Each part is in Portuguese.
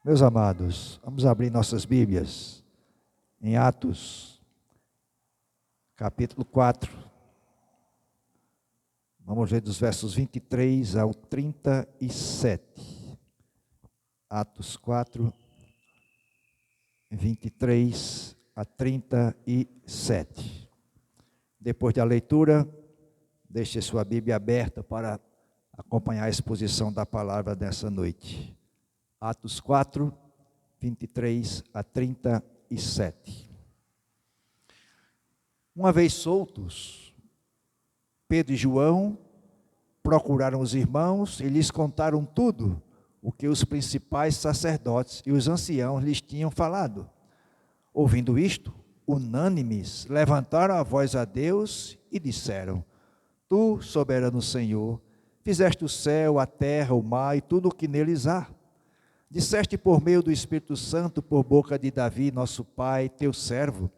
Meus amados, vamos abrir nossas Bíblias em Atos, capítulo 4. Vamos ler dos versos 23 ao 37. Atos 4, 23 a 37. Depois da leitura, deixe sua Bíblia aberta para acompanhar a exposição da palavra dessa noite. Atos 4, 23 a 37. Uma vez soltos, Pedro e João procuraram os irmãos e lhes contaram tudo o que os principais sacerdotes e os anciãos lhes tinham falado. Ouvindo isto, unânimes, levantaram a voz a Deus e disseram: Tu, soberano Senhor, fizeste o céu, a terra, o mar e tudo o que neles há. Disseste por meio do Espírito Santo, por boca de Davi, nosso pai, teu servo,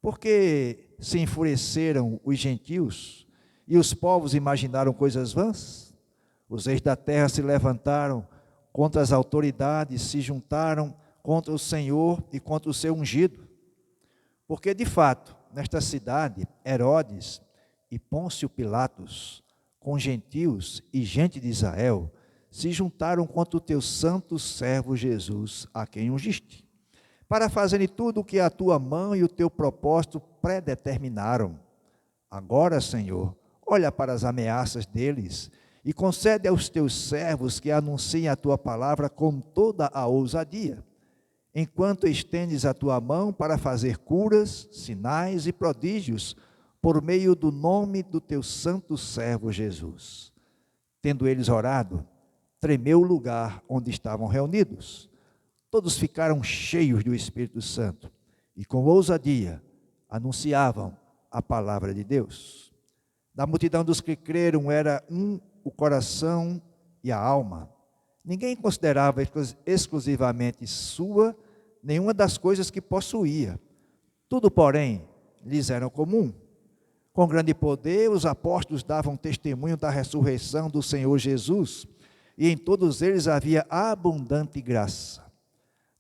porque se enfureceram os gentios e os povos imaginaram coisas vãs? Os reis da terra se levantaram contra as autoridades, se juntaram contra o Senhor e contra o seu ungido. Porque, de fato, nesta cidade, Herodes e Pôncio Pilatos, com gentios e gente de Israel, se juntaram contra o teu santo servo Jesus, a quem ungiste, para fazerem tudo o que a tua mão e o teu propósito predeterminaram. Agora, Senhor, olha para as ameaças deles e concede aos teus servos que anunciem a tua palavra com toda a ousadia, enquanto estendes a tua mão para fazer curas, sinais e prodígios por meio do nome do teu santo servo Jesus. Tendo eles orado, tremeu o lugar onde estavam reunidos. Todos ficaram cheios do Espírito Santo e com ousadia anunciavam a palavra de Deus. Da multidão dos que creram era o coração e a alma. Ninguém considerava exclusivamente sua nenhuma das coisas que possuía. Tudo, porém, lhes era comum. Com grande poder, os apóstolos davam testemunho da ressurreição do Senhor Jesus, e em todos eles havia abundante graça.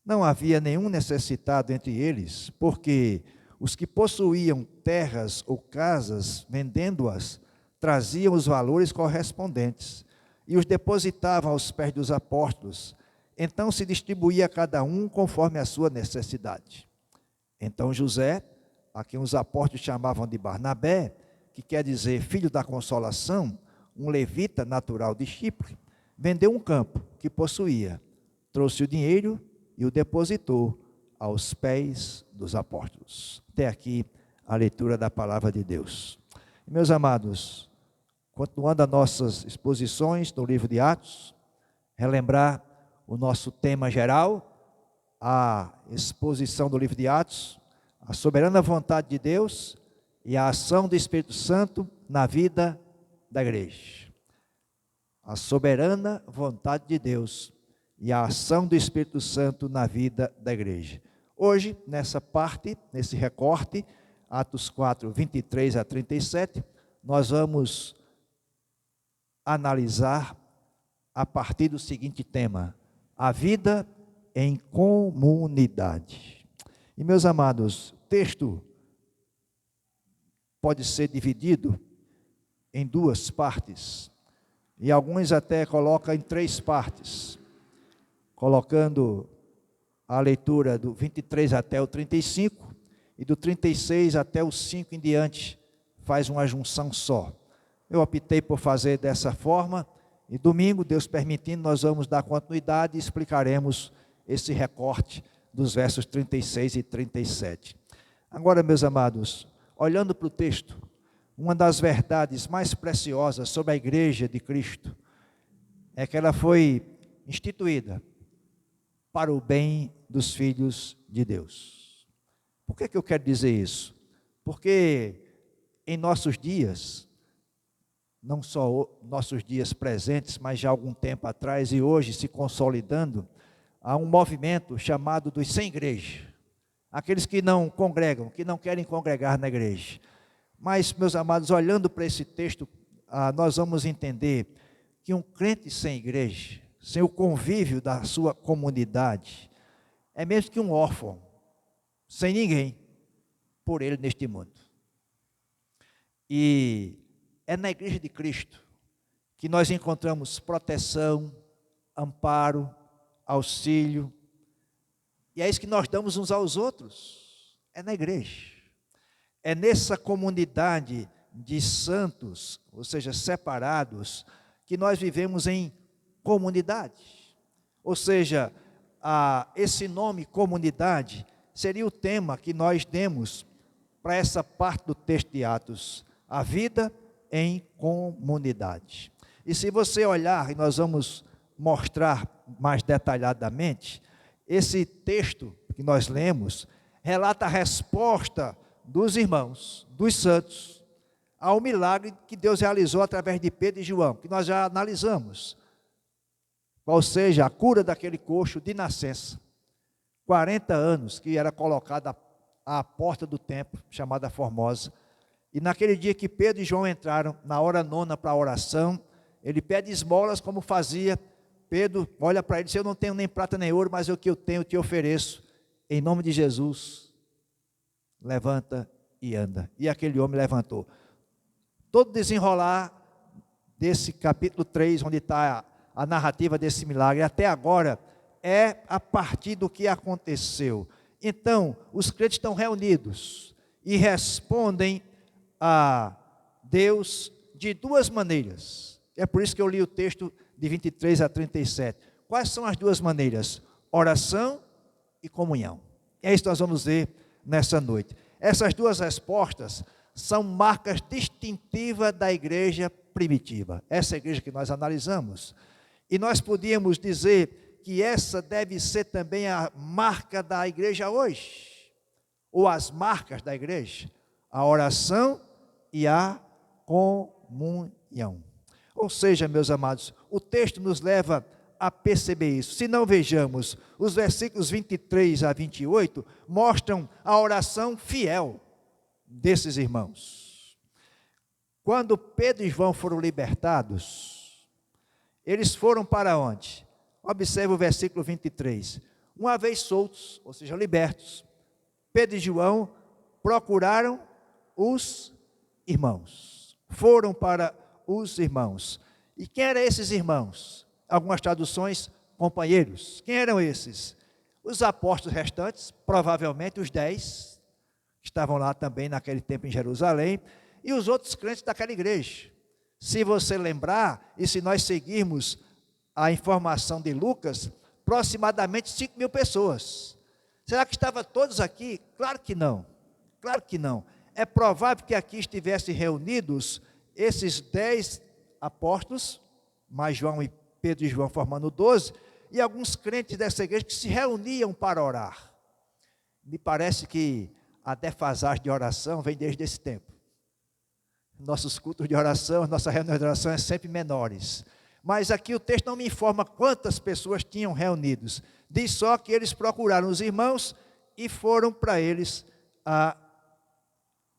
Não havia nenhum necessitado entre eles, porque os que possuíam terras ou casas, vendendo-as, traziam os valores correspondentes e os depositavam aos pés dos apóstolos. Então se distribuía a cada um conforme a sua necessidade. Então José, a quem os apóstolos chamavam de Barnabé, que quer dizer filho da consolação, um levita natural de Chipre, vendeu um campo que possuía, trouxe o dinheiro e o depositou aos pés dos apóstolos. Até aqui a leitura da palavra de Deus. Meus amados, continuando as nossas exposições no livro de Atos, relembrar o nosso tema geral, a exposição do livro de Atos, a soberana vontade de Deus e a ação do Espírito Santo na vida da igreja. A soberana vontade de Deus e a ação do Espírito Santo na vida da igreja. Hoje, nessa parte, nesse recorte, Atos 4, 23 a 37, nós vamos analisar a partir do seguinte tema: a vida em comunidade. E, meus amados, o texto pode ser dividido em duas partes, e alguns até colocam em três partes, colocando a leitura do 23 até o 35, e do 36 até o 5 em diante, faz uma junção só. Eu optei por fazer dessa forma, e domingo, Deus permitindo, nós vamos dar continuidade e explicaremos esse recorte dos versos 36 e 37. Agora, meus amados, olhando para o texto, uma das verdades mais preciosas sobre a igreja de Cristo é que ela foi instituída para o bem dos filhos de Deus. Por que eu quero dizer isso? Porque em nossos dias, não só nossos dias presentes, mas já há algum tempo atrás e hoje se consolidando, há um movimento chamado dos sem igreja. Aqueles que não congregam, que não querem congregar na igreja. Mas, meus amados, olhando para esse texto, nós vamos entender que um crente sem igreja sem o convívio da sua comunidade, é mesmo que um órfão, sem ninguém por ele neste mundo. E é na igreja de Cristo que nós encontramos proteção, amparo, auxílio, e é isso que nós damos uns aos outros, é na igreja. É nessa comunidade de santos, ou seja, separados, que nós vivemos em comunidade. Ou seja, esse nome comunidade seria o tema que nós demos para essa parte do texto de Atos, a vida em comunidade. E se você olhar, e nós vamos mostrar mais detalhadamente, esse texto que nós lemos, relata a resposta dos irmãos, dos santos, ao milagre que Deus realizou através de Pedro e João, que nós já analisamos. Ou seja, a cura daquele coxo de nascença, 40 anos, que era colocado à porta do templo, chamada Formosa. E naquele dia que Pedro e João entraram, na hora nona para a oração, ele pede esmolas como fazia. Pedro olha para ele e diz: eu não tenho nem prata nem ouro, mas o que eu tenho eu te ofereço. Em nome de Jesus, levanta e anda. E aquele homem levantou. Todo desenrolar desse capítulo 3, onde está a narrativa desse milagre, até agora, é a partir do que aconteceu. Então, os crentes estão reunidos e respondem a Deus de duas maneiras. É por isso que eu li o texto de 23 a 37. Quais são as duas maneiras? Oração e comunhão. É isso que nós vamos ver nessa noite. Essas duas respostas são marcas distintivas da igreja primitiva. Essa igreja que nós analisamos. E nós podíamos dizer que essa deve ser também a marca da igreja hoje, ou as marcas da igreja, a oração e a comunhão. Ou seja, meus amados, o texto nos leva a perceber isso. Se não vejamos, os versículos 23 a 28 mostram a oração fiel desses irmãos. Quando Pedro e João foram libertados, eles foram para onde? Observe o versículo 23. Uma vez soltos, ou seja, libertos, Pedro e João procuraram os irmãos. Foram para os irmãos. E quem eram esses irmãos? Algumas traduções, companheiros. Quem eram esses? Os apóstolos restantes, provavelmente os 10, que estavam lá também naquele tempo em Jerusalém, e os outros crentes daquela igreja. Se você lembrar, e se nós seguirmos a informação de Lucas, aproximadamente 5.000 pessoas. Será que estavam todos aqui? Claro que não. Claro que não. É provável que aqui estivessem reunidos esses 10 apóstolos, mais João e Pedro e João formando 12, e alguns crentes dessa igreja que se reuniam para orar. Me parece que a defasagem de oração vem desde esse tempo. Nossos cultos de oração, nossa reunião de oração é sempre menores. Mas aqui o texto não me informa quantas pessoas tinham reunidos. Diz só que eles procuraram os irmãos e foram para eles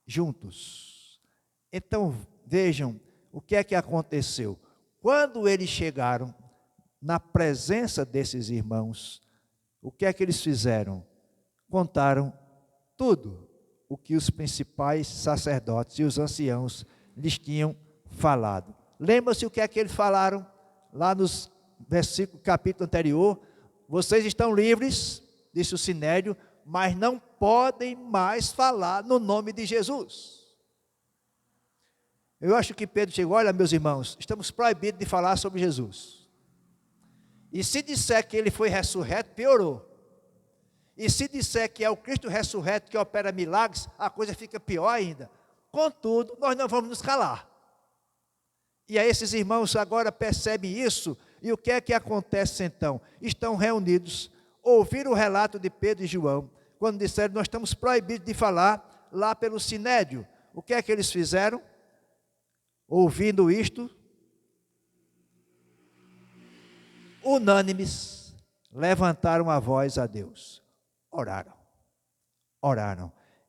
juntos. Então, vejam o que é que aconteceu. Quando eles chegaram na presença desses irmãos, o que é que eles fizeram? Contaram tudo o que os principais sacerdotes e os anciãos lhes tinham falado. Lembra-se o que é que eles falaram lá nos versículos, capítulo anterior? Vocês estão livres, disse o Sinédrio, mas não podem mais falar no nome de Jesus. Eu acho que Pedro chegou: olha, meus irmãos, estamos proibidos de falar sobre Jesus. E se disser que ele foi ressurreto, piorou. E se disser que é o Cristo ressurreto que opera milagres, a coisa fica pior ainda. Contudo, nós não vamos nos calar. E aí esses irmãos agora percebem isso, e o que é que acontece então? Estão reunidos, ouviram o relato de Pedro e João, quando disseram: nós estamos proibidos de falar lá pelo Sinédrio. O que é que eles fizeram? Ouvindo isto, unânimes, levantaram a voz a Deus. Oraram.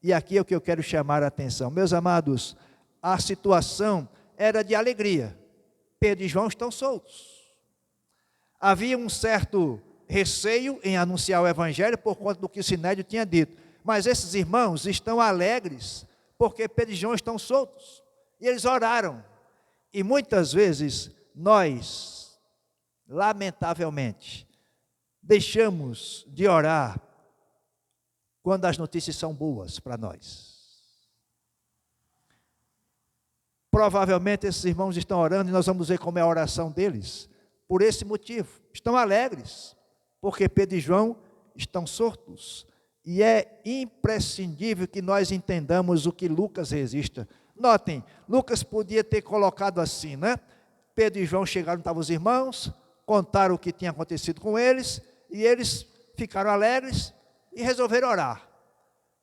E aqui é o que eu quero chamar a atenção. Meus amados, a situação era de alegria. Pedro e João estão soltos. Havia um certo receio em anunciar o evangelho por conta do que o Sinédrio tinha dito. Mas esses irmãos estão alegres porque Pedro e João estão soltos. E eles oraram. E muitas vezes nós, lamentavelmente, deixamos de orar quando as notícias são boas para nós. Provavelmente esses irmãos estão orando e nós vamos ver como é a oração deles. Por esse motivo, estão alegres, porque Pedro e João estão soltos. E é imprescindível que nós entendamos o que Lucas registra. Notem, Lucas podia ter colocado assim, né? Pedro e João chegaram, estavam os irmãos, contaram o que tinha acontecido com eles, e eles ficaram alegres e resolveram orar.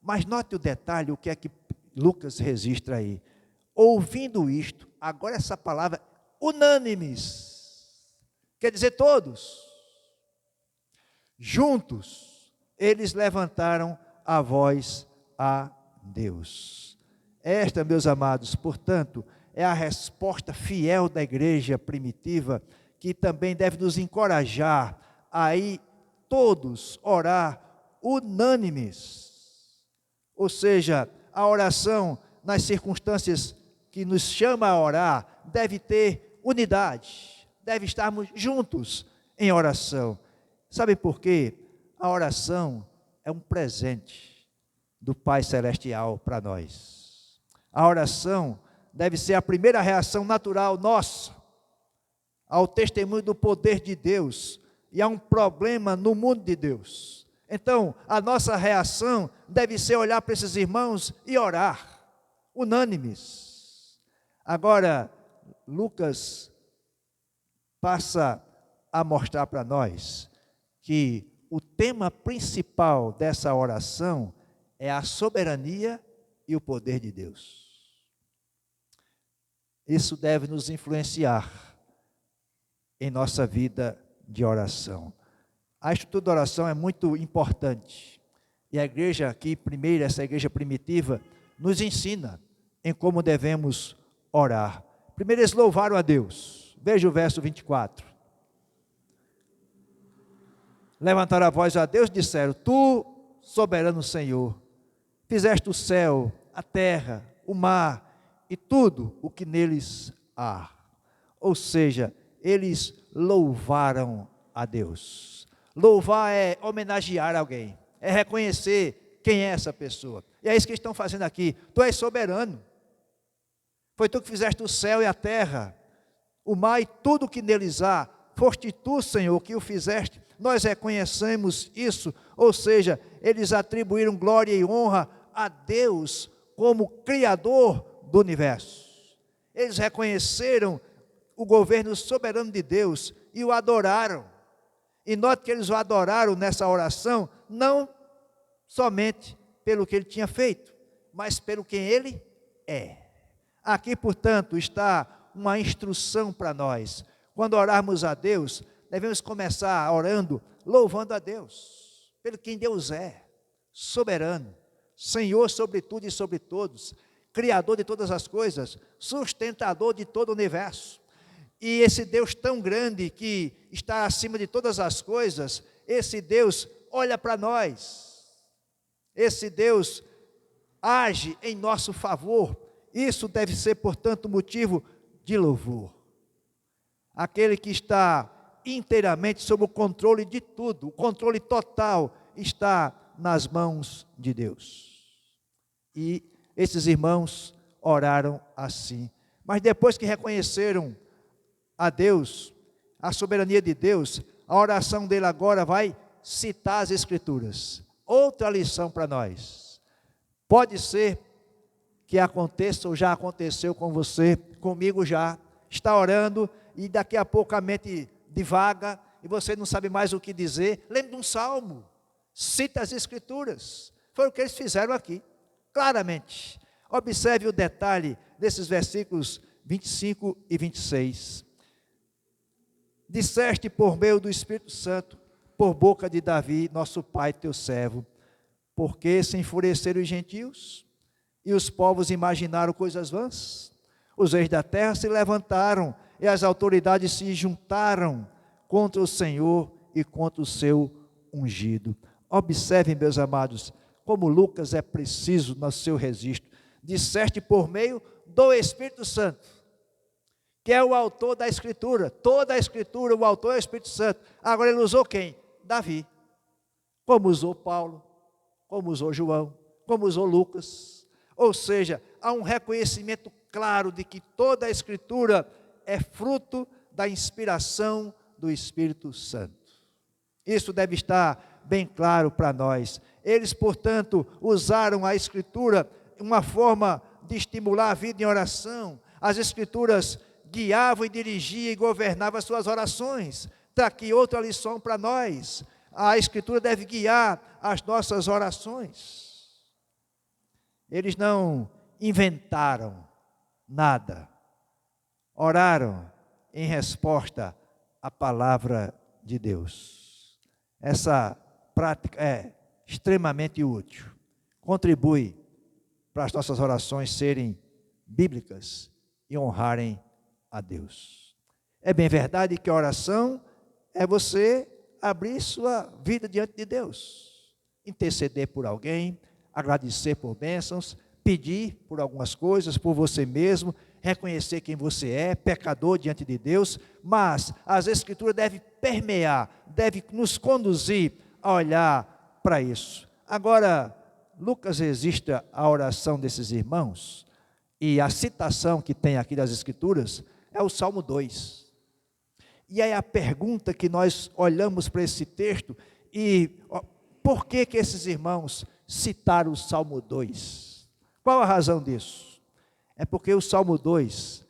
Mas note o detalhe, o que é que Lucas registra aí. Ouvindo isto, agora essa palavra, unânimes, quer dizer todos, juntos, eles levantaram a voz a Deus. Esta, meus amados, portanto, é a resposta fiel da igreja primitiva, que também deve nos encorajar a ir todos orar unânimes. Ou seja, a oração nas circunstâncias que nos chama a orar deve ter unidade, deve estarmos juntos em oração. Sabe por quê? A oração é um presente do Pai Celestial para nós. A oração deve ser a primeira reação natural nossa ao testemunho do poder de Deus e a um problema no mundo de Deus. Então, a nossa reação deve ser olhar para esses irmãos e orar, unânimes. Agora, Lucas passa a mostrar para nós que o tema principal dessa oração é a soberania e o poder de Deus. Isso deve nos influenciar em nossa vida de oração. A estrutura da oração é muito importante. E a igreja aqui, primeiro, essa igreja primitiva, nos ensina em como devemos orar. Primeiro, eles louvaram a Deus. Veja o verso 24. Levantaram a voz a Deus e disseram: Tu, soberano Senhor, fizeste o céu, a terra, o mar e tudo o que neles há. Ou seja, eles louvaram a Deus. Louvar é homenagear alguém, é reconhecer quem é essa pessoa. E é isso que eles estão fazendo aqui. Tu és soberano. Foi tu que fizeste o céu e a terra, o mar e tudo o que neles há. Foste tu, Senhor, que o fizeste. Nós reconhecemos isso. Ou seja, eles atribuíram glória e honra a Deus como Criador do universo. Eles reconheceram o governo soberano de Deus e o adoraram. E note que eles o adoraram nessa oração, não somente pelo que ele tinha feito, mas pelo quem ele é. Aqui, portanto, está uma instrução para nós. Quando orarmos a Deus, devemos começar orando, louvando a Deus, pelo quem Deus é, soberano, Senhor sobre tudo e sobre todos, Criador de todas as coisas, sustentador de todo o universo. E esse Deus tão grande que está acima de todas as coisas, esse Deus olha para nós, esse Deus age em nosso favor. Isso deve ser, portanto, motivo de louvor. Aquele que está inteiramente sob o controle de tudo, o controle total está nas mãos de Deus. E esses irmãos oraram assim. Mas depois que reconheceram a Deus, a soberania de Deus, a oração dele agora vai citar as Escrituras. Outra lição para nós. Pode ser que aconteça ou já aconteceu com você, comigo já, está orando e daqui a pouco a mente divaga e você não sabe mais o que dizer. Lembre de um salmo, cita as Escrituras. Foi o que eles fizeram aqui, claramente. Observe o detalhe desses versículos 25 e 26. Disseste por meio do Espírito Santo, por boca de Davi, nosso pai, teu servo, porque se enfureceram os gentios e os povos imaginaram coisas vãs. Os reis da terra se levantaram e as autoridades se juntaram contra o Senhor e contra o seu ungido. Observem, meus amados, como Lucas é preciso no seu registro. Disseste por meio do Espírito Santo, que é o autor da Escritura. Toda a Escritura, o autor é o Espírito Santo. Agora ele usou quem? Davi. Como usou Paulo, como usou João, como usou Lucas. Ou seja, há um reconhecimento claro de que toda a Escritura é fruto da inspiração do Espírito Santo. Isso deve estar bem claro para nós. Eles, portanto, usaram a Escritura uma forma de estimular a vida em oração. As Escrituras guiavam e dirigiam e governavam as suas orações. Está aqui outra lição para nós. A Escritura deve guiar as nossas orações. Eles não inventaram nada. Oraram em resposta à palavra de Deus. Essa prática é extremamente útil. Contribui para as nossas orações serem bíblicas e honrarem a Deus. É bem verdade que a oração é você abrir sua vida diante de Deus, interceder por alguém, agradecer por bênçãos, pedir por algumas coisas, por você mesmo, reconhecer quem você é, pecador diante de Deus, mas as Escrituras devem permear, devem nos conduzir a olhar para isso. Agora, Lucas registra a oração desses irmãos, e a citação que tem aqui das Escrituras é o Salmo 2. E aí a pergunta que nós olhamos para esse texto, e por que esses irmãos citaram o Salmo 2? Qual a razão disso? É porque o Salmo 2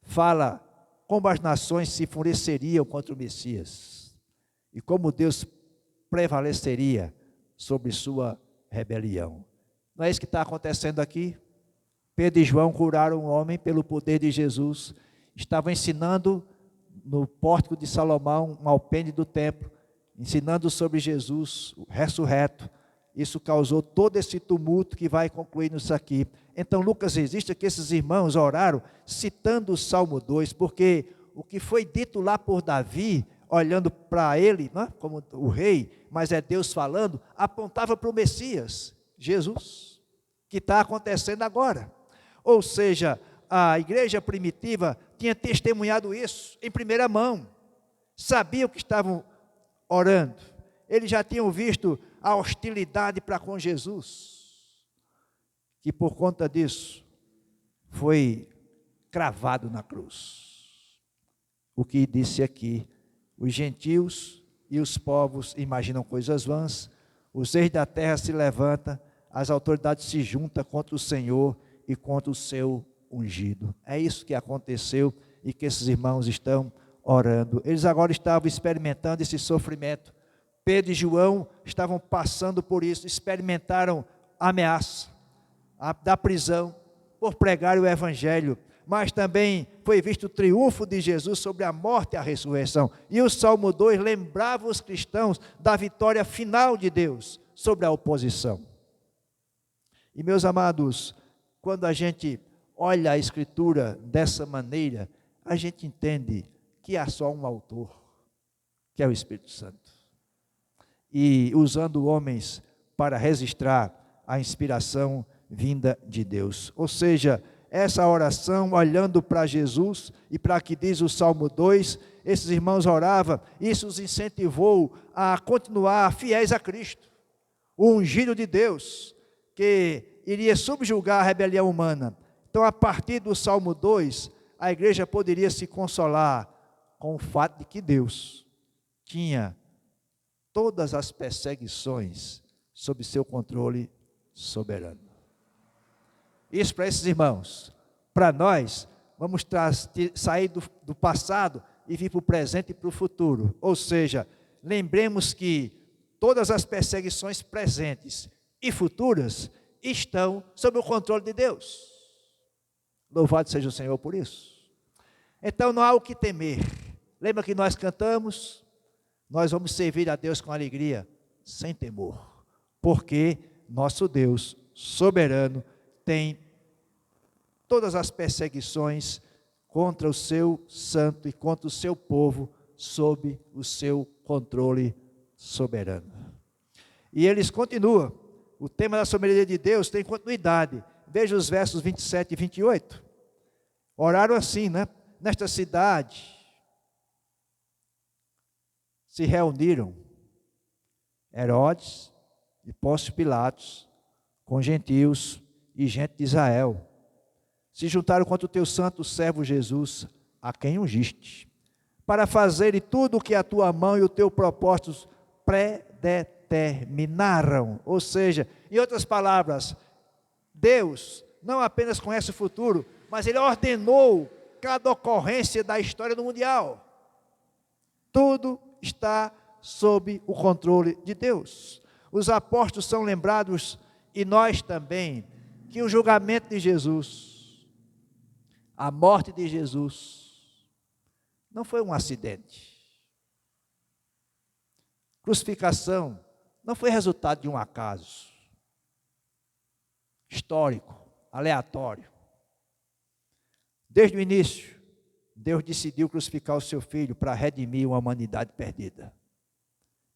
fala como as nações se enfureceriam contra o Messias, e como Deus prevaleceria sobre sua rebelião. Não é isso que está acontecendo aqui? Pedro e João curaram um homem pelo poder de Jesus, estavam ensinando no pórtico de Salomão, um alpendre do templo, ensinando sobre Jesus, o ressurreto. Isso causou todo esse tumulto que vai concluir nisso aqui. Então Lucas registra que esses irmãos oraram citando o Salmo 2, porque o que foi dito lá por Davi, olhando para ele, não é? Como o rei, mas é Deus falando, apontava para o Messias, Jesus, que está acontecendo agora. Ou seja, a igreja primitiva tinha testemunhado isso em primeira mão, sabiam que estavam orando, eles já tinham visto a hostilidade para com Jesus, que por conta disso foi cravado na cruz. O que disse aqui, os gentios e os povos imaginam coisas vãs, os reis da terra se levantam, as autoridades se juntam contra o Senhor e contra o seu ungido. É isso que aconteceu e que esses irmãos estão orando. Eles agora estavam experimentando esse sofrimento. Pedro e João estavam passando por isso, experimentaram a ameaça da prisão por pregar o evangelho, mas também foi visto o triunfo de Jesus sobre a morte e a ressurreição. E o Salmo 2 lembrava os cristãos da vitória final de Deus sobre a oposição. E meus amados, quando a gente olha a Escritura dessa maneira, a gente entende que há só um autor, que é o Espírito Santo. E usando homens para registrar a inspiração vinda de Deus. Ou seja, essa oração, olhando para Jesus, e para que diz o Salmo 2, esses irmãos oravam, isso os incentivou a continuar fiéis a Cristo, o ungido de Deus, que iria subjugar a rebelião humana. Então, a partir do Salmo 2, a igreja poderia se consolar com o fato de que Deus tinha todas as perseguições sob seu controle soberano. Isso para esses irmãos. Para nós, vamos sair do passado e vir para o presente e para o futuro. Ou seja, lembremos que todas as perseguições presentes e futuras estão sob o controle de Deus. Louvado seja o Senhor por isso. Então não há o que temer. Lembra que nós cantamos? Nós vamos servir a Deus com alegria, sem temor. Porque nosso Deus soberano tem todas as perseguições contra o seu santo e contra o seu povo sob o seu controle soberano. E eles continuam. O tema da soberania de Deus tem continuidade. Veja os versos 27 e 28. Oraram assim, né? Nesta cidade se reuniram Herodes e Pôncio Pilatos com gentios e gente de Israel. Se juntaram contra o teu santo servo Jesus, a quem ungiste, para fazerem tudo o que a tua mão e o teu propósito predeterminaram. Ou seja, em outras palavras, Deus não apenas conhece o futuro, mas Ele ordenou cada ocorrência da história do mundial. Tudo está sob o controle de Deus. Os apóstolos são lembrados, e nós também, que o julgamento de Jesus, a morte de Jesus, não foi um acidente. Crucificação não foi resultado de um acaso histórico, aleatório. Desde o início, Deus decidiu crucificar o seu filho para redimir uma humanidade perdida.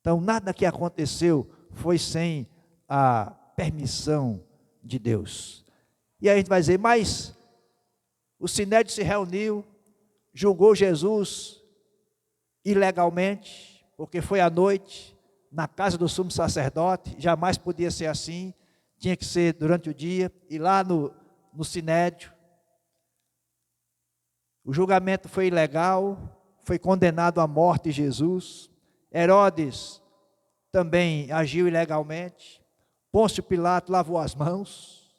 Então, nada que aconteceu foi sem a permissão de Deus. E aí a gente vai dizer, mas o Sinédrio se reuniu, julgou Jesus ilegalmente, porque foi à noite, na casa do sumo sacerdote, jamais podia ser assim, tinha que ser durante o dia, e lá no Sinédrio, o julgamento foi ilegal, foi condenado à morte Jesus. Herodes também agiu ilegalmente. Pôncio Pilatos lavou as mãos.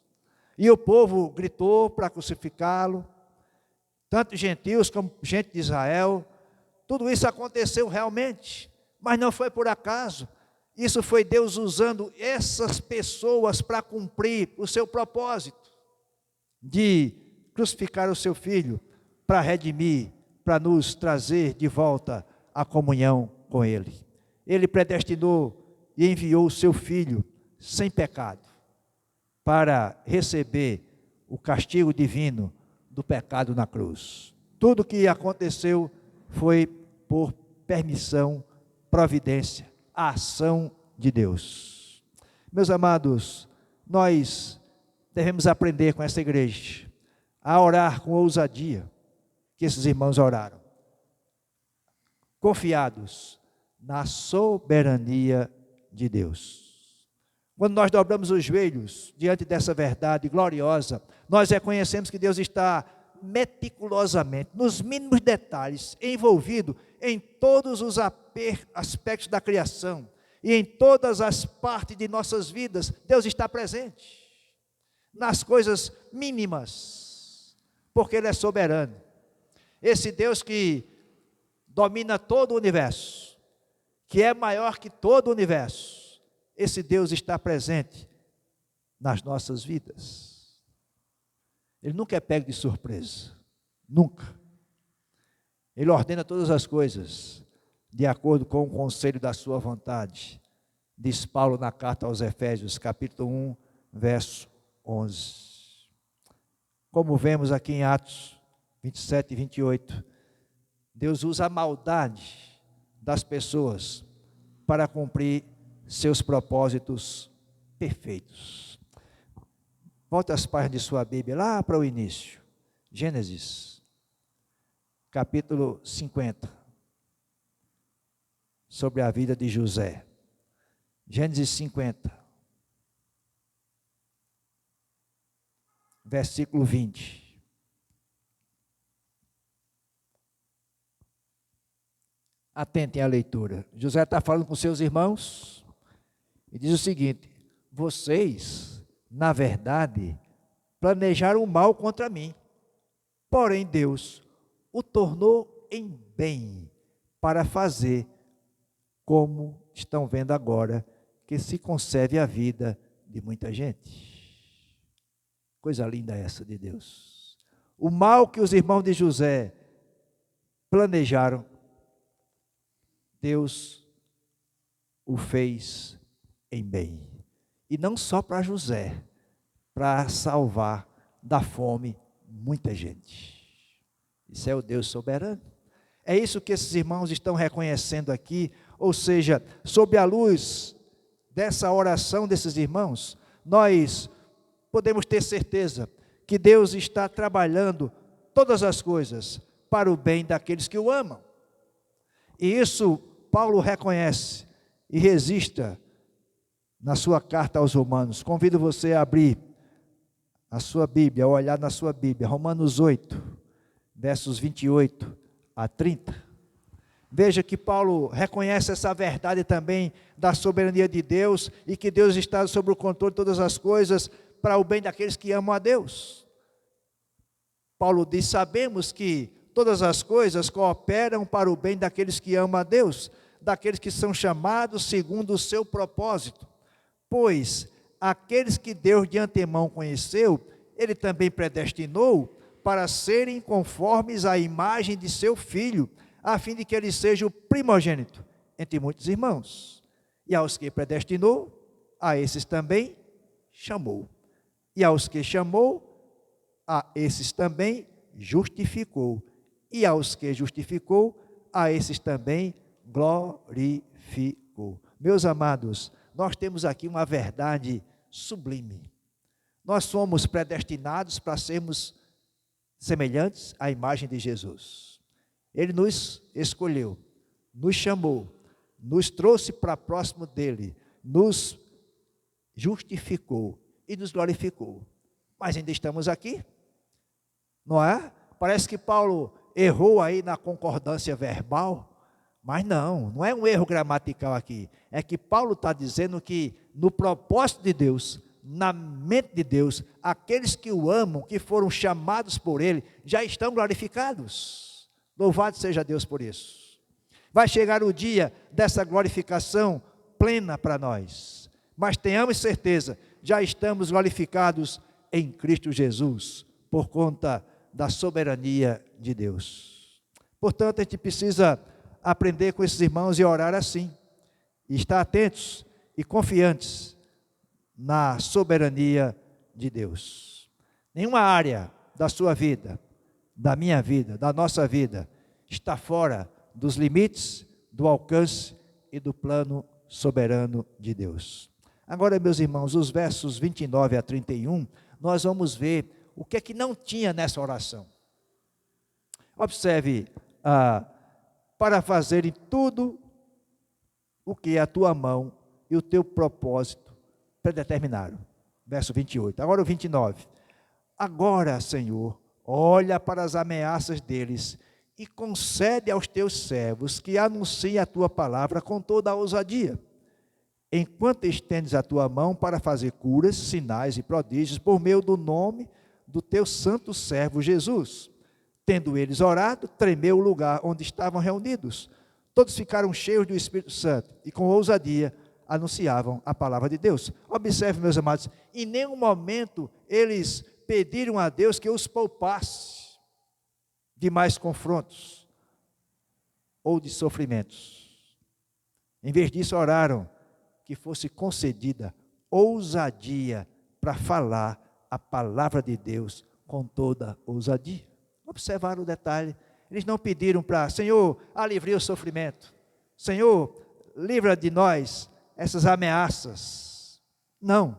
E o povo gritou para crucificá-lo. Tanto gentios como gente de Israel. Tudo isso aconteceu realmente, mas não foi por acaso. Isso foi Deus usando essas pessoas para cumprir o seu propósito de crucificar o seu filho, para redimir, para nos trazer de volta a comunhão com Ele. Ele predestinou e enviou o seu Filho sem pecado para receber o castigo divino do pecado na cruz. Tudo o que aconteceu foi por permissão, providência, a ação de Deus. Meus amados, nós devemos aprender com essa igreja a orar com ousadia, que esses irmãos oraram, confiados na soberania de Deus. Quando nós dobramos os joelhos diante dessa verdade gloriosa, nós reconhecemos que Deus está meticulosamente, nos mínimos detalhes, envolvido em todos os aspectos da criação e em todas as partes de nossas vidas. Deus está presente nas coisas mínimas, porque Ele é soberano. Esse Deus que domina todo o universo, que é maior que todo o universo, esse Deus está presente nas nossas vidas. Ele nunca é pego de surpresa, nunca. Ele ordena todas as coisas de acordo com o conselho da sua vontade, diz Paulo na carta aos Efésios, capítulo 1, verso 11. Como vemos aqui em Atos 27 e 28, Deus usa a maldade das pessoas para cumprir seus propósitos perfeitos. Volte as páginas de sua Bíblia lá para o início. Gênesis, capítulo 50, sobre a vida de José. Gênesis 50, versículo 20. Atentem à leitura. José está falando com seus irmãos e diz o seguinte: vocês, na verdade, planejaram o mal contra mim, porém Deus o tornou em bem para fazer, como estão vendo agora, que se conserve a vida de muita gente. Coisa linda essa de Deus. O mal que os irmãos de José planejaram, Deus o fez em bem. E não só para José, para salvar da fome muita gente. Isso é o Deus soberano. É isso que esses irmãos estão reconhecendo aqui, ou seja, sob a luz dessa oração desses irmãos, nós podemos ter certeza que Deus está trabalhando todas as coisas para o bem daqueles que o amam. E isso Paulo reconhece e registra na sua carta aos Romanos. Convido você a abrir a sua Bíblia, a olhar na sua Bíblia, Romanos 8, versos 28 a 30. Veja que Paulo reconhece essa verdade também da soberania de Deus e que Deus está sob o controle de todas as coisas para o bem daqueles que amam a Deus. Paulo diz: sabemos que todas as coisas cooperam para o bem daqueles que amam a Deus, daqueles que são chamados segundo o seu propósito. Pois aqueles que Deus de antemão conheceu, Ele também predestinou para serem conformes à imagem de seu Filho, a fim de que Ele seja o primogênito entre muitos irmãos. E aos que predestinou, a esses também chamou. E aos que chamou, a esses também justificou. E aos que justificou, a esses também glorificou. Meus amados, nós temos aqui uma verdade sublime. Nós somos predestinados para sermos semelhantes à imagem de Jesus. Ele nos escolheu, nos chamou, nos trouxe para próximo dele, nos justificou e nos glorificou. Mas ainda estamos aqui, não é? Parece que Paulo errou aí na concordância verbal, mas não é um erro gramatical aqui. É que Paulo está dizendo que no propósito de Deus, na mente de Deus, aqueles que o amam, que foram chamados por Ele, já estão glorificados. Louvado seja Deus por isso. Vai chegar o dia dessa glorificação plena para nós. Mas tenhamos certeza, já estamos glorificados em Cristo Jesus, por conta da soberania de Deus. Portanto, a gente precisa aprender com esses irmãos e orar assim, e estar atentos e confiantes na soberania de Deus. Nenhuma área da sua vida, da minha vida, da nossa vida, está fora dos limites, do alcance e do plano soberano de Deus. Agora, meus irmãos, os versos 29 a 31, nós vamos ver o que é que não tinha nessa oração. Observe, para fazerem tudo o que a tua mão e o teu propósito predeterminaram. Verso 28. Agora o 29. Agora, Senhor, olha para as ameaças deles e concede aos teus servos que anunciem a tua palavra com toda a ousadia, enquanto estendes a tua mão para fazer curas, sinais e prodígios por meio do nome do teu santo servo Jesus. Tendo eles orado, tremeu o lugar onde estavam reunidos. Todos ficaram cheios do Espírito Santo e com ousadia anunciavam a palavra de Deus. Observe, meus amados, em nenhum momento eles pediram a Deus que os poupasse de mais confrontos ou de sofrimentos. Em vez disso, oraram que fosse concedida ousadia para falar a palavra de Deus com toda ousadia. Observaram o detalhe. Eles não pediram para, Senhor, alivie o sofrimento. Senhor, livra de nós essas ameaças. Não.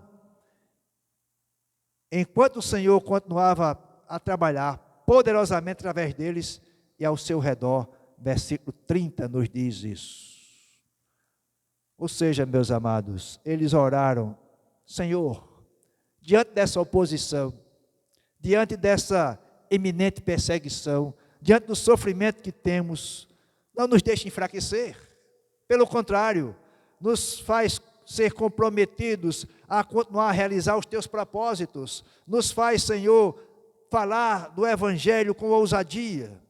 Enquanto o Senhor continuava a trabalhar poderosamente através deles e ao seu redor, versículo 30 nos diz isso. Ou seja, meus amados, eles oraram, Senhor, diante dessa oposição, diante dessa iminente perseguição, diante do sofrimento que temos, não nos deixe enfraquecer. Pelo contrário, nos faz ser comprometidos a continuar a realizar os teus propósitos. Nos faz, Senhor, falar do Evangelho com ousadia.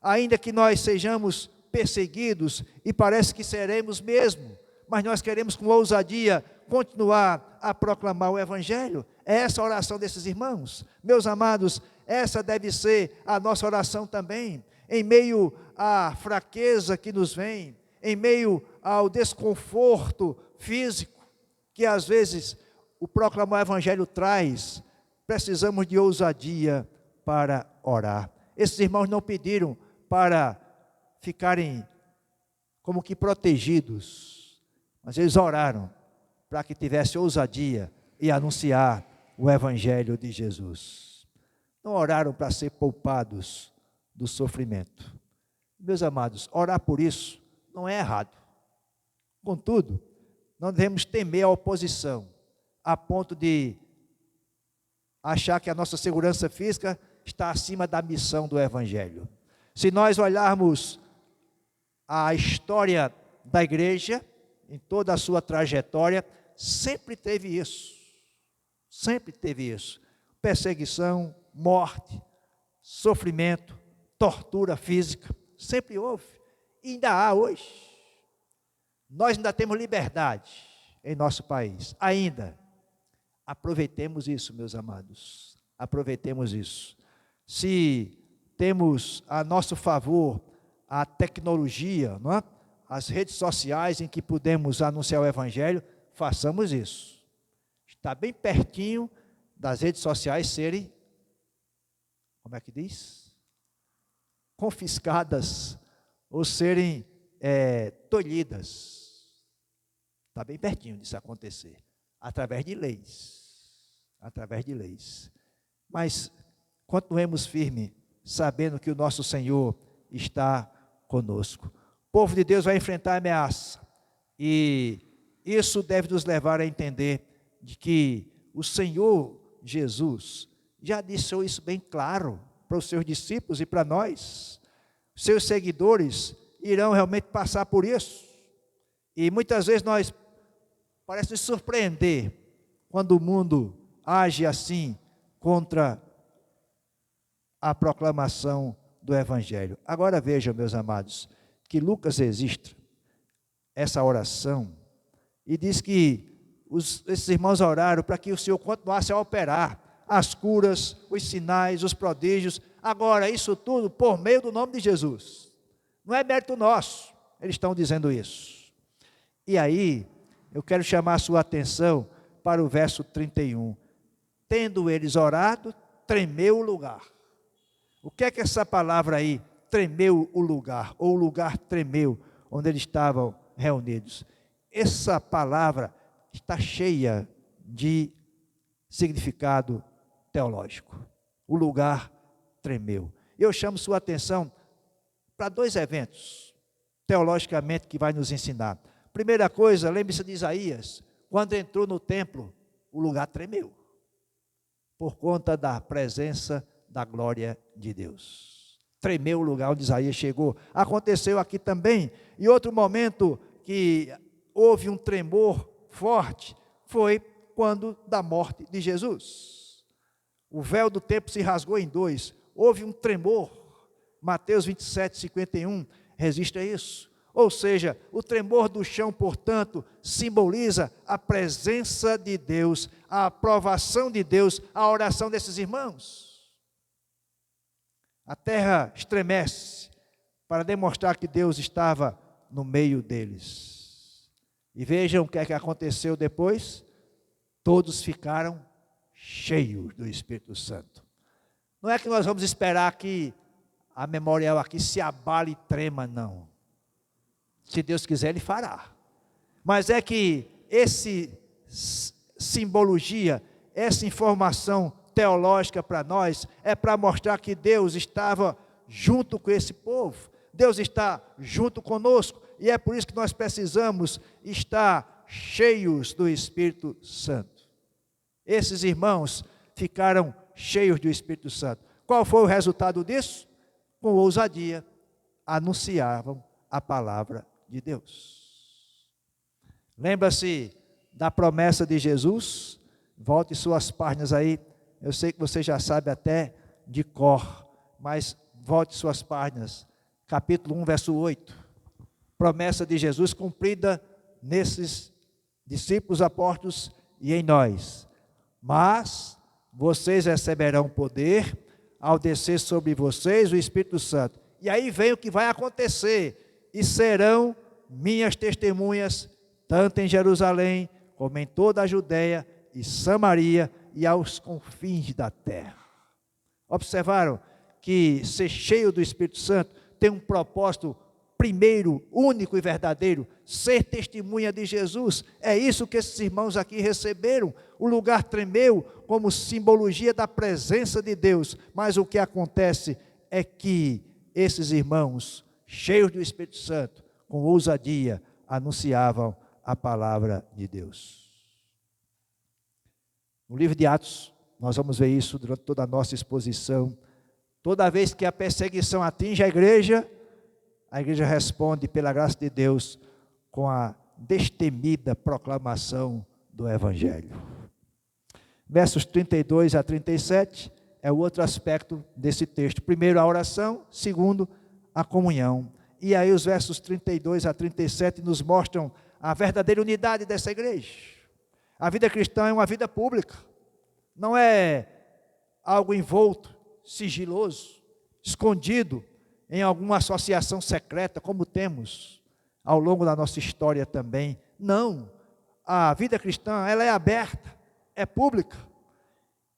Ainda que nós sejamos perseguidos, e parece que seremos mesmo, mas nós queremos com ousadia continuar a proclamar o Evangelho. É essa a oração desses irmãos. Meus amados, essa deve ser a nossa oração também, em meio à fraqueza que nos vem, em meio ao desconforto físico, que às vezes o proclamar o Evangelho traz, precisamos de ousadia para orar. Esses irmãos não pediram para ficarem como que protegidos, mas eles oraram para que tivesse ousadia e anunciar o Evangelho de Jesus. Não oraram para ser poupados do sofrimento. Meus amados, orar por isso não é errado. Contudo, não devemos temer a oposição, a ponto de achar que a nossa segurança física está acima da missão do Evangelho. Se nós olharmos a história da igreja, em toda a sua trajetória, sempre teve isso. Sempre teve isso. Perseguição, morte, sofrimento, tortura física, sempre houve. E ainda há hoje. Nós ainda temos liberdade em nosso país. Ainda. Aproveitemos isso, meus amados. Aproveitemos isso. Se temos a nosso favor a tecnologia, não é? As redes sociais em que podemos anunciar o Evangelho, façamos isso. Está bem pertinho das redes sociais serem, como é que diz? Confiscadas ou serem tolhidas. Está bem pertinho disso acontecer, através de leis. Através de leis. Mas continuemos firmes, sabendo que o nosso Senhor está conosco. O povo de Deus vai enfrentar a ameaça, e isso deve nos levar a entender de que o Senhor Jesus já disse isso bem claro para os seus discípulos e para nós. Seus seguidores irão realmente passar por isso, e muitas vezes nós parece nos surpreender quando o mundo age assim contra a proclamação do Evangelho. Agora vejam, meus amados, que Lucas registra essa oração e diz que esses irmãos oraram para que o Senhor continuasse a operar as curas, os sinais, os prodígios. Agora, isso tudo por meio do nome de Jesus. Não é mérito nosso, eles estão dizendo isso. E aí, eu quero chamar a sua atenção para o verso 31. Tendo eles orado, tremeu o lugar. O que é que essa palavra aí, tremeu o lugar, ou o lugar tremeu, onde eles estavam reunidos? Essa palavra está cheia de significado teológico. O lugar tremeu. Eu chamo sua atenção para dois eventos, teologicamente, que vai nos ensinar. Primeira coisa, lembre-se de Isaías, quando entrou no templo, o lugar tremeu, por conta da presença da glória de Deus. Tremeu o lugar onde Isaías chegou. Aconteceu aqui também. E outro momento que houve um tremor forte foi quando da morte de Jesus. O véu do templo se rasgou em dois. Houve um tremor. Mateus 27, 51 registra isso. Ou seja, o tremor do chão, portanto, simboliza a presença de Deus, a aprovação de Deus, a oração desses irmãos. A terra estremece para demonstrar que Deus estava no meio deles. E vejam o que é que aconteceu depois. Todos ficaram cheios do Espírito Santo. Não é que nós vamos esperar que a memorial aqui se abale e trema, não. Se Deus quiser, Ele fará. Mas é que essa simbologia, essa informação teológica para nós, é para mostrar que Deus estava junto com esse povo. Deus está junto conosco. E é por isso que nós precisamos estar cheios do Espírito Santo. Esses irmãos ficaram cheios do Espírito Santo. Qual foi o resultado disso? Com ousadia, anunciavam a palavra de Deus. Lembra-se da promessa de Jesus? Volte suas páginas aí. Eu sei que você já sabe até de cor, mas volte suas páginas. Capítulo 1, verso 8. Promessa de Jesus cumprida nesses discípulos apóstolos e em nós. Mas vocês receberão poder ao descer sobre vocês o Espírito Santo. E aí vem o que vai acontecer. E serão minhas testemunhas, tanto em Jerusalém, como em toda a Judéia e Samaria e aos confins da terra. Observaram que ser cheio do Espírito Santo tem um propósito primeiro, único e verdadeiro, ser testemunha de Jesus. É isso que esses irmãos aqui receberam. O lugar tremeu como simbologia da presença de Deus, mas o que acontece é que esses irmãos, cheios do Espírito Santo, com ousadia, anunciavam a palavra de Deus. No livro de Atos, nós vamos ver isso durante toda a nossa exposição. Toda vez que a perseguição atinge a igreja responde, pela graça de Deus, com a destemida proclamação do Evangelho. Versos 32 a 37 é o outro aspecto desse texto. Primeiro, a oração. Segundo, a comunhão. E aí os versos 32 a 37 nos mostram a verdadeira unidade dessa igreja. A vida cristã é uma vida pública. Não é algo envolto, sigiloso, escondido em alguma associação secreta, como temos ao longo da nossa história também. Não, a vida cristã, ela é aberta, é pública.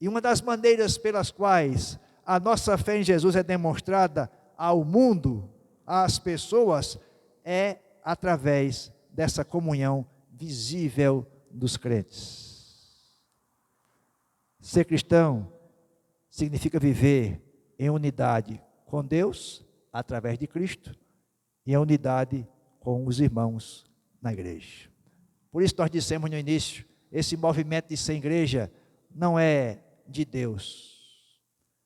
E uma das maneiras pelas quais a nossa fé em Jesus é demonstrada ao mundo, às pessoas, é através dessa comunhão visível dos crentes. Ser cristão significa viver em unidade com Deus, através de Cristo, e em unidade com os irmãos na igreja. Por isso nós dissemos no início, esse movimento de ser igreja não é de Deus.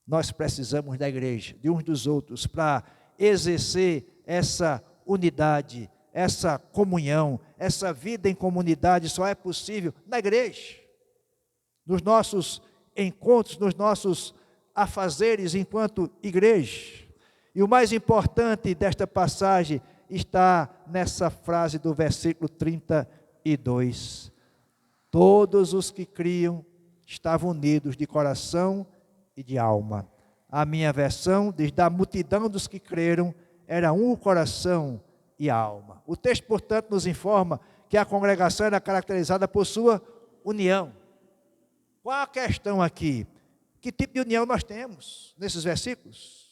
Nós precisamos da igreja, de uns dos outros, para exercer essa unidade, essa comunhão, essa vida em comunidade só é possível na igreja, nos nossos encontros, nos nossos afazeres enquanto igreja. E o mais importante desta passagem está nessa frase do versículo 32. Todos os que criam estavam unidos de coração e de alma. A minha versão diz: da multidão dos que creram, era um o coração e a alma. O texto, portanto, nos informa que a congregação era caracterizada por sua união. Qual a questão aqui? Que tipo de união nós temos nesses versículos?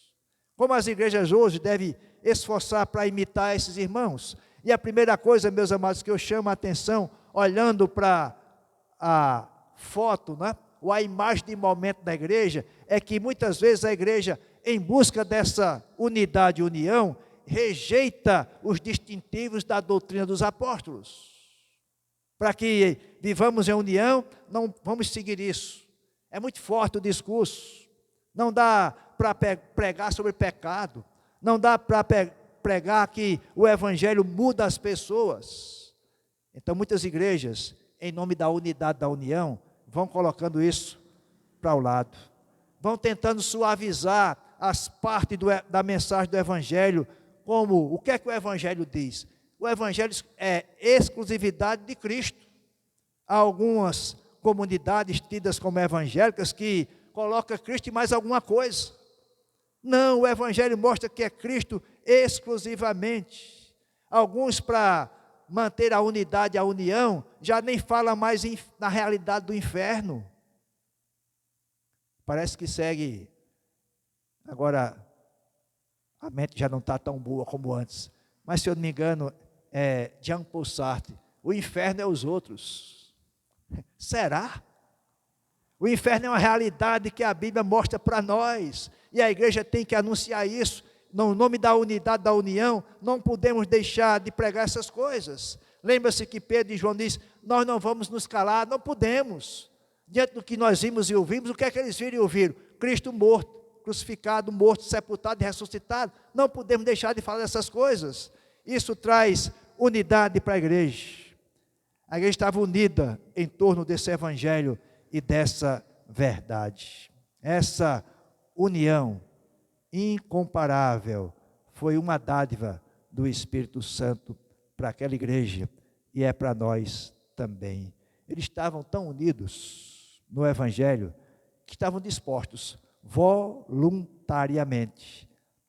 Como as igrejas hoje devem esforçar para imitar esses irmãos? E a primeira coisa, meus amados, que eu chamo a atenção, olhando para a foto, né, ou a imagem de momento da igreja, é que muitas vezes a igreja, em busca dessa unidade e união, rejeita os distintivos da doutrina dos apóstolos. Para que vivamos em união, não vamos seguir isso. É muito forte o discurso. Não dá para pregar sobre pecado. Não dá para pregar que o evangelho muda as pessoas. Então muitas igrejas, em nome da unidade, da união, vão colocando isso para o lado. Vão tentando suavizar as partes da mensagem do evangelho, como o que é que o evangelho diz? O evangelho é exclusividade de Cristo. Há algumas comunidades tidas como evangélicas que colocam Cristo em mais alguma coisa. Não, o evangelho mostra que é Cristo exclusivamente. Alguns, para manter a unidade, a união, já nem falam mais na realidade do inferno. Parece que segue. Agora, a mente já não está tão boa como antes. Mas, se eu não me engano, é Jean-Paul Sartre: o inferno é os outros. Será? O inferno é uma realidade que a Bíblia mostra para nós. E a igreja tem que anunciar isso. No nome da unidade, da união, não podemos deixar de pregar essas coisas. Lembra-se que Pedro e João dizem: nós não vamos nos calar, não podemos. Diante do que nós vimos e ouvimos, o que é que eles viram e ouviram? Cristo morto, crucificado, morto, sepultado e ressuscitado. Não podemos deixar de falar dessas coisas. Isso traz unidade para a igreja. A igreja estava unida em torno desse evangelho e dessa verdade. Essa união incomparável foi uma dádiva do Espírito Santo para aquela igreja e é para nós também. Eles estavam tão unidos no evangelho que estavam dispostos voluntariamente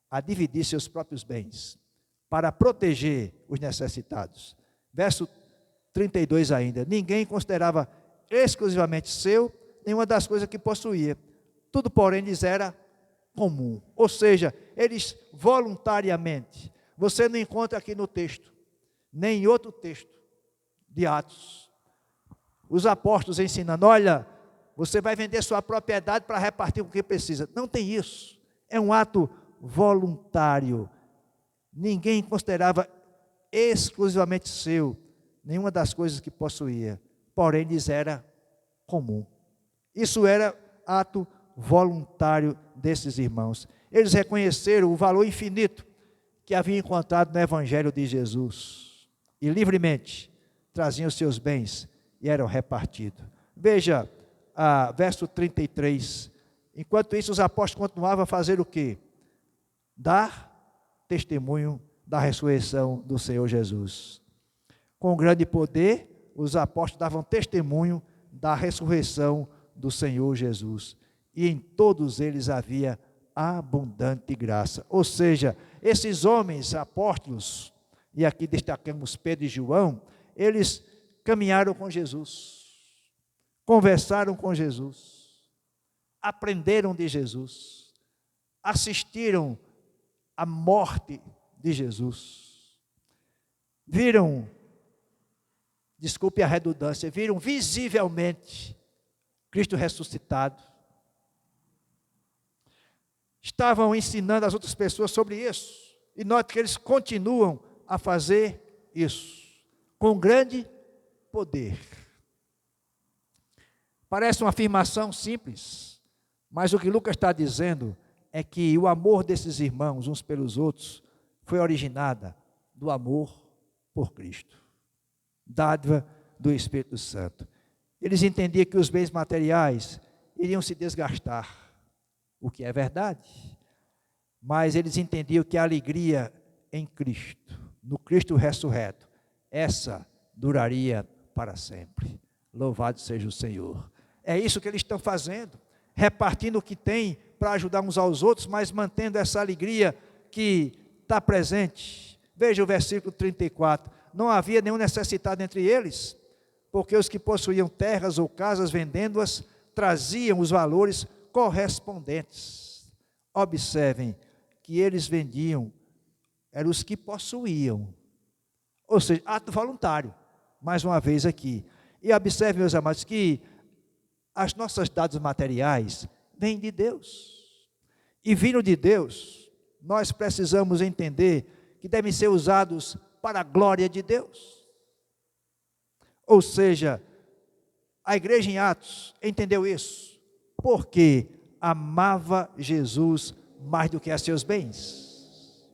a dividir seus próprios bens para proteger os necessitados. Verso 32 ainda: ninguém considerava exclusivamente seu nenhuma das coisas que possuía, tudo porém lhes era comum. Ou seja, eles voluntariamente, Você não encontra aqui no texto, nem em outro texto de Atos, os apóstolos ensinando: olha, você vai vender sua propriedade para repartir com quem precisa. Não tem isso. É um ato voluntário. Ninguém considerava exclusivamente seu nenhuma das coisas que possuía, porém lhes era comum. Isso era ato voluntário desses irmãos. Eles reconheceram o valor infinito que haviam encontrado no Evangelho de Jesus e livremente traziam seus bens e eram repartidos. Veja, verso 33. Enquanto isso, os apóstolos continuavam a fazer o quê? Dar testemunho da ressurreição do Senhor Jesus. Com grande poder, os apóstolos davam testemunho da ressurreição do Senhor Jesus. E em todos eles havia abundante graça. Ou seja, esses homens apóstolos, e aqui destacamos Pedro e João, eles caminharam com Jesus, conversaram com Jesus, aprenderam de Jesus, assistiram à morte de Jesus, viram, desculpe a redundância, viram visivelmente Cristo ressuscitado, estavam ensinando as outras pessoas sobre isso, e note que eles continuam a fazer isso, com grande poder. Parece uma afirmação simples, mas o que Lucas está dizendo é que o amor desses irmãos uns pelos outros foi originada do amor por Cristo, dádiva do Espírito Santo. Eles entendiam que os bens materiais iriam se desgastar, o que é verdade, mas eles entendiam que a alegria em Cristo, no Cristo ressurreto, essa duraria para sempre. Louvado seja o Senhor. É isso que eles estão fazendo, repartindo o que tem para ajudar uns aos outros, mas mantendo essa alegria que está presente. Veja o versículo 34. Não havia nenhum necessitado entre eles, porque os que possuíam terras ou casas, vendendo-as, traziam os valores correspondentes. Observem que eles vendiam, eram os que possuíam, ou seja, ato voluntário, mais uma vez aqui. E observem, meus amados, que as nossas dados materiais vêm de Deus, e vindo de Deus, nós precisamos entender que devem ser usados para a glória de Deus. Ou seja, a igreja em Atos entendeu isso, porque amava Jesus mais do que a seus bens.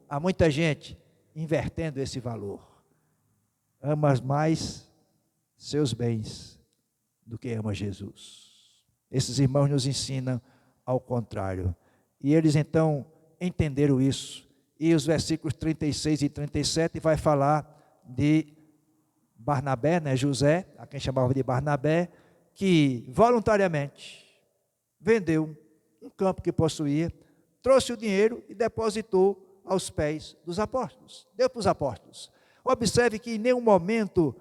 Há muita gente invertendo esse valor. Ama mais seus bens do que ama Jesus. Esses irmãos nos ensinam ao contrário. E eles então entenderam isso. E os versículos 36 e 37 vai falar de Barnabé, José, a quem chamava de Barnabé, que voluntariamente vendeu um campo que possuía, trouxe o dinheiro e depositou aos pés dos apóstolos. Deu para os apóstolos. Observe que em nenhum momento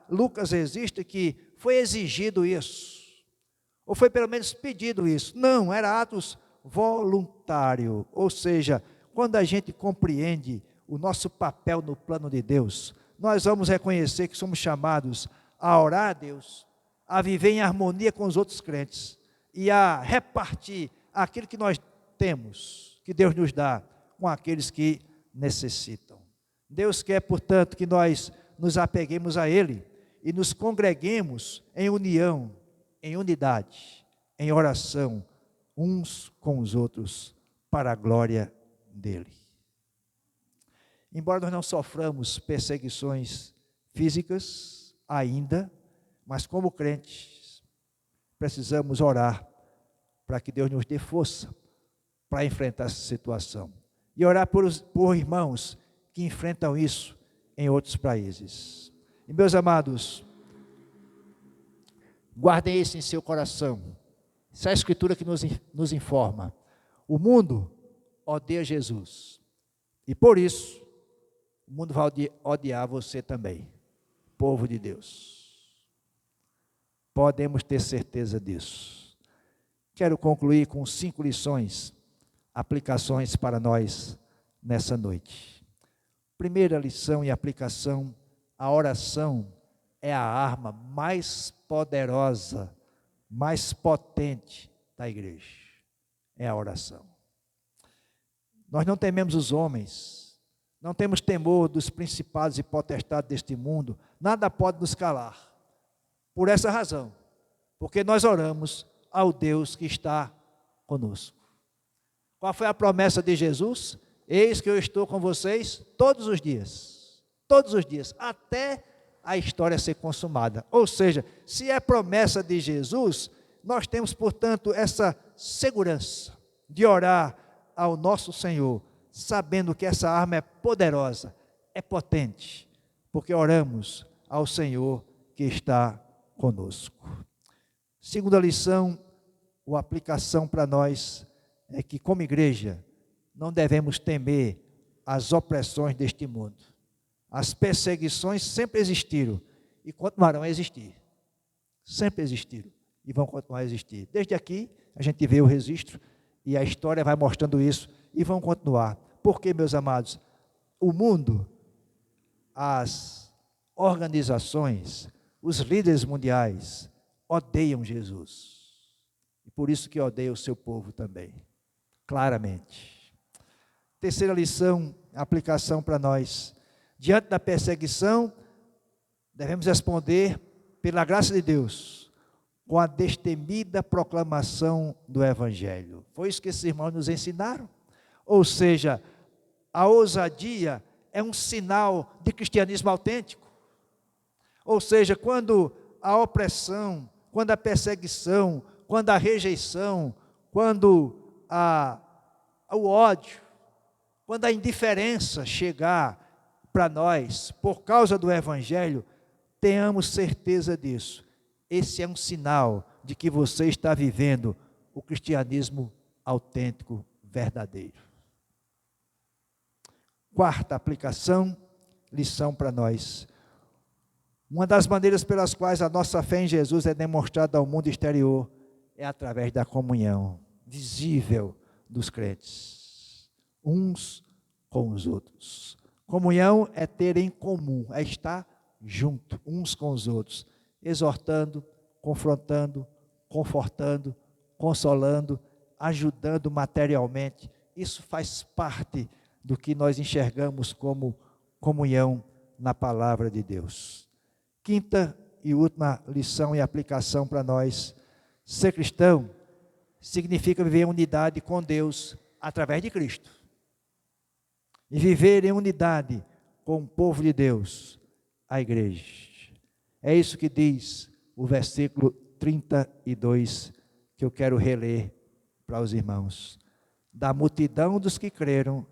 Lucas registra que foi exigido isso, ou foi pelo menos pedido isso. Não, era atos voluntários. Ou seja, quando a gente compreende o nosso papel no plano de Deus, nós vamos reconhecer que somos chamados a orar a Deus, a viver em harmonia com os outros crentes e a repartir aquilo que nós temos, que Deus nos dá, com aqueles que necessitam. Deus quer, portanto, que nós nos apeguemos a Ele e nos congreguemos em união, em unidade, em oração, uns com os outros, para a glória dEle. Embora nós não soframos perseguições físicas ainda, mas como crentes, precisamos orar para que Deus nos dê força para enfrentar essa situação. E orar por irmãos que enfrentam isso em outros países. E meus amados, guardem isso em seu coração. Essa é a Escritura que nos informa. O mundo odeia Jesus. E por isso, o mundo vai odiar você também, povo de Deus. Podemos ter certeza disso. Quero concluir com 5 lições, aplicações para nós nessa noite. Primeira lição e aplicação: a oração é a arma mais poderosa, mais potente da igreja. É a oração. Nós não tememos os homens, não temos temor dos principados e potestades deste mundo, nada pode nos calar. Por essa razão, porque nós oramos ao Deus que está conosco. Qual foi a promessa de Jesus? Eis que eu estou com vocês todos os dias, até a história ser consumada. Ou seja, se é promessa de Jesus, nós temos, portanto, essa segurança de orar ao nosso Senhor, sabendo que essa arma é poderosa, é potente, porque oramos ao Senhor que está conosco. Segunda lição, ou aplicação para nós, é que como igreja, não devemos temer as opressões deste mundo. As perseguições sempre existiram e continuarão a existir. Sempre existiram e vão continuar a existir. Desde aqui, a gente vê o registro e a história vai mostrando isso e vão continuar. Porque, meus amados, o mundo, as organizações, os líderes mundiais odeiam Jesus. E por isso que odeiam o seu povo também, claramente. Terceira lição, aplicação para nós. Diante da perseguição, devemos responder pela graça de Deus, com a destemida proclamação do Evangelho. Foi isso que esses irmãos nos ensinaram. Ou seja, a ousadia é um sinal de cristianismo autêntico. Ou seja, quando a opressão, quando a perseguição, quando a rejeição, quando o ódio, quando a indiferença chegar para nós, por causa do Evangelho, tenhamos certeza disso. Esse é um sinal de que você está vivendo o cristianismo autêntico, verdadeiro. Quarta aplicação, lição para nós. Uma das maneiras pelas quais a nossa fé em Jesus é demonstrada ao mundo exterior é através da comunhão visível dos crentes, uns com os outros. Comunhão é ter em comum, é estar junto, uns com os outros, exortando, confrontando, confortando, consolando, ajudando materialmente. Isso faz parte do que nós enxergamos como comunhão na palavra de Deus. Quinta e última lição e aplicação para nós: ser cristão significa viver em unidade com Deus através de Cristo. E viver em unidade com o povo de Deus, a igreja. É isso que diz o versículo 32, que eu quero reler para os irmãos. Da multidão dos que creram,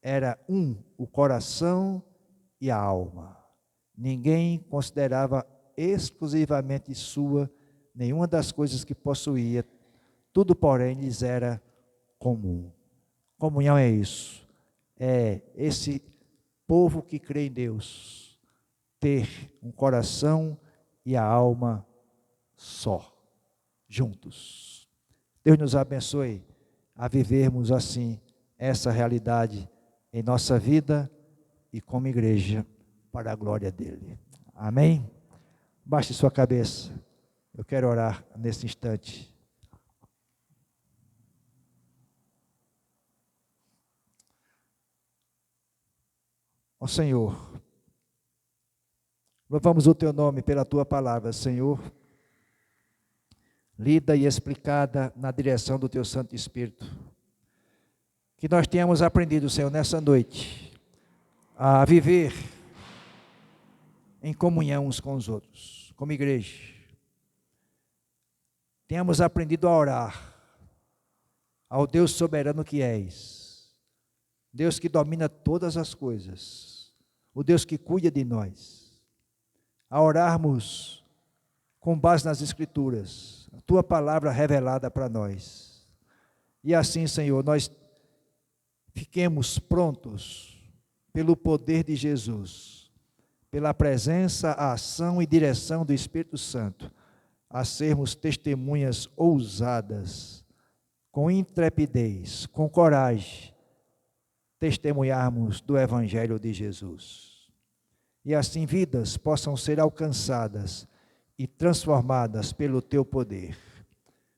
era um o coração e a alma. Ninguém considerava exclusivamente sua nenhuma das coisas que possuía, tudo, porém, lhes era comum. Comunhão é isso. É esse povo que crê em Deus ter um coração e a alma só, juntos. Deus nos abençoe a vivermos assim essa realidade em nossa vida e como igreja para a glória dele. Amém? Baixe sua cabeça. Eu quero orar nesse instante. Ó Senhor, louvamos o Teu nome pela Tua palavra, Senhor, lida e explicada na direção do Teu Santo Espírito. Que nós tenhamos aprendido, Senhor, nessa noite, a viver em comunhão uns com os outros, como igreja. Tenhamos aprendido a orar ao Deus soberano que és, Deus que domina todas as coisas, o Deus que cuida de nós, a orarmos com base nas Escrituras, a Tua palavra revelada para nós. E assim, Senhor, nós fiquemos prontos pelo poder de Jesus, pela presença, a ação e direção do Espírito Santo, a sermos testemunhas ousadas, com intrepidez, com coragem, testemunharmos do Evangelho de Jesus. E assim vidas possam ser alcançadas e transformadas pelo Teu poder.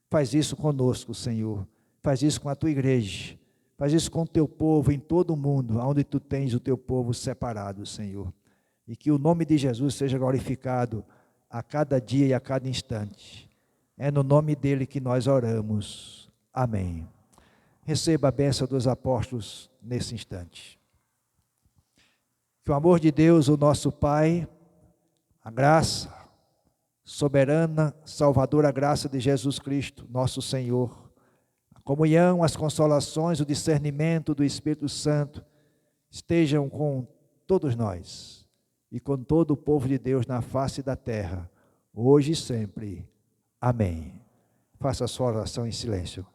Faz isso conosco, Senhor. Faz isso com a Tua igreja. Faz isso com o Teu povo em todo o mundo, onde Tu tens o Teu povo separado, Senhor. E que o nome de Jesus seja glorificado a cada dia e a cada instante. É no nome dEle que nós oramos. Amém. Receba a bênção dos apóstolos nesse instante. Que o amor de Deus, o nosso Pai, a graça soberana, salvadora graça de Jesus Cristo, nosso Senhor, a comunhão, as consolações, o discernimento do Espírito Santo, estejam com todos nós e com todo o povo de Deus na face da terra, hoje e sempre. Amém. Faça a sua oração em silêncio.